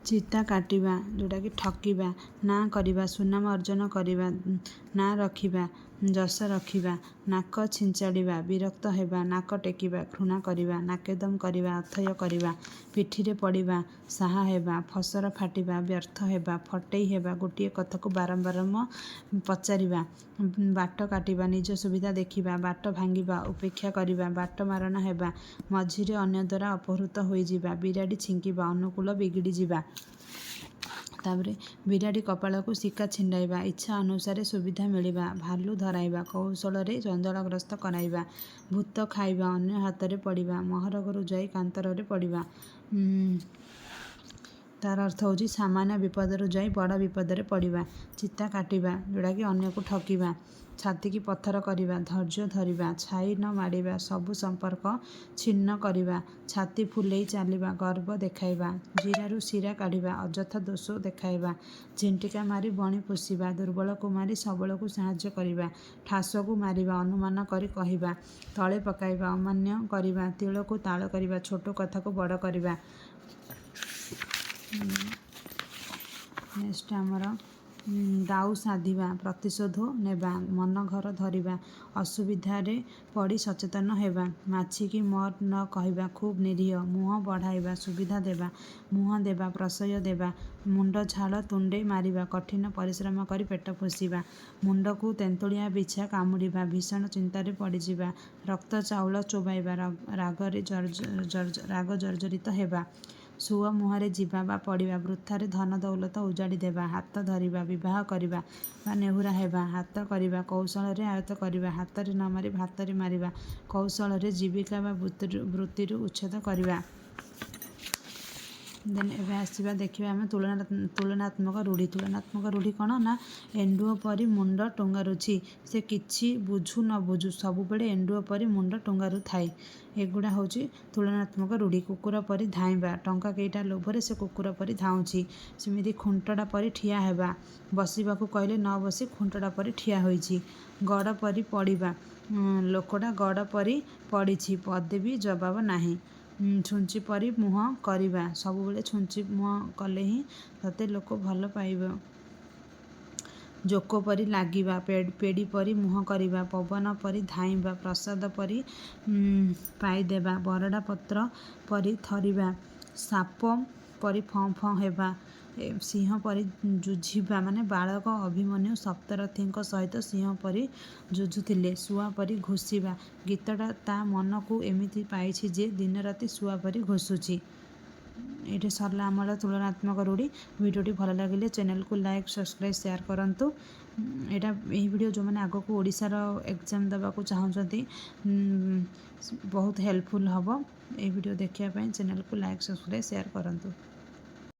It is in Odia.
ଚିତା କାଟିବା ଯେଉଁଟାକି ଠକିବା, ନାଁ କରିବା, ସୁନାମ ଅର୍ଜନ କରିବା, ନାଁ ରଖିବା, ଯଶ ରଖିବା, ନାକ ଛିଞ୍ଚାଡ଼ିବା, ବିରକ୍ତ ହେବା, ନାକ ଟେକିବା, ଘୃଣା କରିବା, ନାକେଦମ କରିବା, ଅଥୟ କରିବା, ପିଠିରେ ପଡ଼ିବା, ସାହା ହେବା, ଫସର ଫାଟିବା, ବ୍ୟର୍ଥ ହେବା, ଫଟେଇ ହେବା, ଗୋଟିଏ କଥାକୁ ବାରମ୍ବାର ପଚାରିବା, ବାଟ କାଟିବା, ନିଜ ସୁବିଧା ଦେଖିବା, ବାଟ ଭାଙ୍ଗିବା, ଉପେକ୍ଷା କରିବା, ବାଟ ମାରଣା ହେବା, ମଝିରେ ଅନ୍ୟ ଦ୍ୱାରା ଅପହୃତ ହୋଇଯିବା, ବିରାଡ଼ି ଛିଙ୍କିବା, ଅନୁକୂଳ ବିଗିଡ଼ିଯିବା। ତାପରେ ବିରାଡ଼ି କପାଳକୁ ଶିକା ଛିଣ୍ଡାଇବା, ଇଚ୍ଛା ଅନୁସାରେ ସୁବିଧା ମିଳିବା, ଭାଲୁ ଧରାଇବା, କୌଶଳରେ ଜଞ୍ଜାଳଗ୍ରସ୍ତ କରାଇବା, ଭୂତ ଖାଇବା, ଅନ୍ୟ ହାତରେ ପଡ଼ିବା, ମହର ଘରୁ ଯାଇ କାନ୍ତରରେ ପଡ଼ିବା। ତାର ଅର୍ଥ ହେଉଛି ସାମାନ୍ୟ ବିପଦରୁ ଯାଇ ବଡ଼ ବିପଦରେ ପଡ଼ିବା। ଚିତା କାଟିବା ଯେଉଁଟାକି ଅନ୍ୟକୁ ଠକିବା, ଛାତିକି ପଥର କରିବା, ଧୈର୍ଯ୍ୟ ଧରିବା, ଛାଇ ନ ମାଡ଼ିବା, ସବୁ ସମ୍ପର୍କ ଛିନ୍ନ କରିବା, ଛାତି ଫୁଲେଇ ଚାଲିବା, ଗର୍ବ ଦେଖାଇବା, ଜିରାରୁ ଶିରା କାଢ଼ିବା, ଅଯଥା ଦୋଷ ଦେଖାଇବା, ଝିଣ୍ଟିକା ମାରି ବଣି ପୋଷିବା, ଦୁର୍ବଳକୁ ମାରି ସବଳକୁ ସାହାଯ୍ୟ କରିବା, ଠାସକୁ ମାରିବା, ଅନୁମାନ କରି କହିବା, ତଳେ ପକାଇବା, ଅମାନ୍ୟ କରିବା, ତିଳକୁ ତାଳ କରିବା, ଛୋଟ କଥାକୁ ବଡ଼ କରିବା। ନେକ୍ସଟ ଆମର ଦାଉ ସାଧିବା, ପ୍ରତିଶୋଧ ନେବା, ମନ ଘର ଧରିବା, ଅସୁବିଧାରେ ପଡ଼ି ସଚେତନ ହେବା, ମାଛିକି ମର ନ କହିବା, ଖୁବ୍ ନିରୀହ, ମୁହଁ ବଢ଼ାଇବା, ସୁବିଧା ଦେବା, ମୁହଁ ଦେବା, ପ୍ରଶ୍ରୟ ଦେବା, ମୁଣ୍ଡ ଝାଳ ତୁଣ୍ଡେ ମାରିବା, କଠିନ ପରିଶ୍ରମ କରି ପେଟ ପୋଷିବା, ମୁଣ୍ଡକୁ ତେନ୍ତୁଳିଆ ବିଛା କାମୁଡ଼ିବା, ଭୀଷଣ ଚିନ୍ତାରେ ପଡ଼ିଯିବା, ରକ୍ତ ଚାଉଳ ଚୋବାଇବା, ରାଗ ଜର୍ଜରିତ ହେବା, ସୁଅ ମୁହଁରେ ଯିବା ବା ପଡ଼ିବା, ବୃଥାରେ ଧନ ଦୌଲତ ଉଜାଡ଼ି ଦେବା, ହାତ ଧରିବା, ବିବାହ କରିବା ବା ନେହୁରା ହେବା, ହାତ କରିବା, କୌଶଳରେ ଆୟତ୍ତ କରିବା, ହାତରେ ନ ମାରି ଭାତରେ ମାରିବା, କୌଶଳରେ ଜୀବିକା ବା ବୃତ୍ତିରୁ ଉଚ୍ଛେଦ କରିବା। ଦେନ୍ ଏବେ ଆସିବା ଦେଖିବା ଆମେ ତୁଳନାତ୍ମକ ରୂଢ଼ି। ତୁଳନାତ୍ମକ ରୂଢ଼ି କ'ଣ ନା, ଏଣ୍ଡୁଅ ପରି ମୁଣ୍ଡ ଟୁଙ୍ଗାରୁଛି, ସେ କିଛି ବୁଝୁ ନ ବୁଝୁ ସବୁବେଳେ ଏଣ୍ଡୁଅ ପରି ମୁଣ୍ଡ ଟୁଙ୍ଗାରୁଥାଏ। ଏଗୁଡ଼ା ହେଉଛି ତୁଳନାତ୍ମକ ରୂଢ଼ି। କୁକୁର ପରି ଧାଇଁବା, ଟଙ୍କା କେଇଟା ଲୋଭରେ ସେ କୁକୁର ପରି ଧାଉଁଛି। ସେମିତି ଖୁଣ୍ଟଟା ପରି ଠିଆ ହେବା, ବସିବାକୁ କହିଲେ ନ ବସି ଖୁଣ୍ଟଟା ପରି ଠିଆ ହୋଇଛି। ଗଡ଼ ପରି ପଡ଼ିବା, ଲୋକଟା ଗଡ଼ ପରି ପଡ଼ିଛି, ପଦେ ବି ଜବାବ ନାହିଁ। ଛୁଞ୍ଚି ପରି ମୁହଁ କରିବା, ସବୁବେଳେ ଛୁଞ୍ଚି ମୁହଁ କଲେ ହିଁ ତତେ ଲୋକ ଭଲ ପାଇବ। ଜୋକ ପରି ଲାଗିବା, ପେଡ଼ି ପରି ମୁହଁ କରିବା, ପବନ ପରି ଧାଇଁବା, ପ୍ରସାଦ ପରି ପାଇଦେବା, ବରଡ଼ା ପତ୍ର ପରି ଥରିବା, ସାପ ପରି ଫଁ ଫଁ ହେବା, ସିଂହ ପରି ଯୁଝିବା। ମାନେ ବାଳକ ଅଭିମନ୍ୟୁ ସପ୍ତରଥୀଙ୍କ ସହିତ ସିଂହ ପରି ଯୁଝୁଥିଲେ, ଶୁଆ ପରି ଘୋଷିବା। ଗୀତଟା ତା ମନକୁ ଏମିତି ପାଇଛି ଯେ ଦିନରାତି ଶୁଆ ପରି ଘୋଷୁଛି। ଏଇଠି ସରିଲା ଆମର ତୁଳନାତ୍ମକ ରୂଢ଼ି। ଭିଡ଼ିଓଟି ଭଲ ଲାଗିଲେ ଚ୍ୟାନେଲକୁ ଲାଇକ୍, ସବସ୍କ୍ରାଇବ୍, ସେୟାର କରନ୍ତୁ। ଏହି ଭିଡ଼ିଓ ଯେଉଁମାନେ ଆଗକୁ ଓଡ଼ିଶାର ଏକ୍ଜାମ୍ ଦେବାକୁ ଚାହୁଁଛନ୍ତି ବହୁତ ହେଲ୍ପଫୁଲ୍ ହେବ। ଏହି ଭିଡ଼ିଓ ଦେଖିବା ପାଇଁ ଚ୍ୟାନେଲକୁ ଲାଇକ୍, ସବସ୍କ୍ରାଇବ୍, ସେୟାର କରନ୍ତୁ।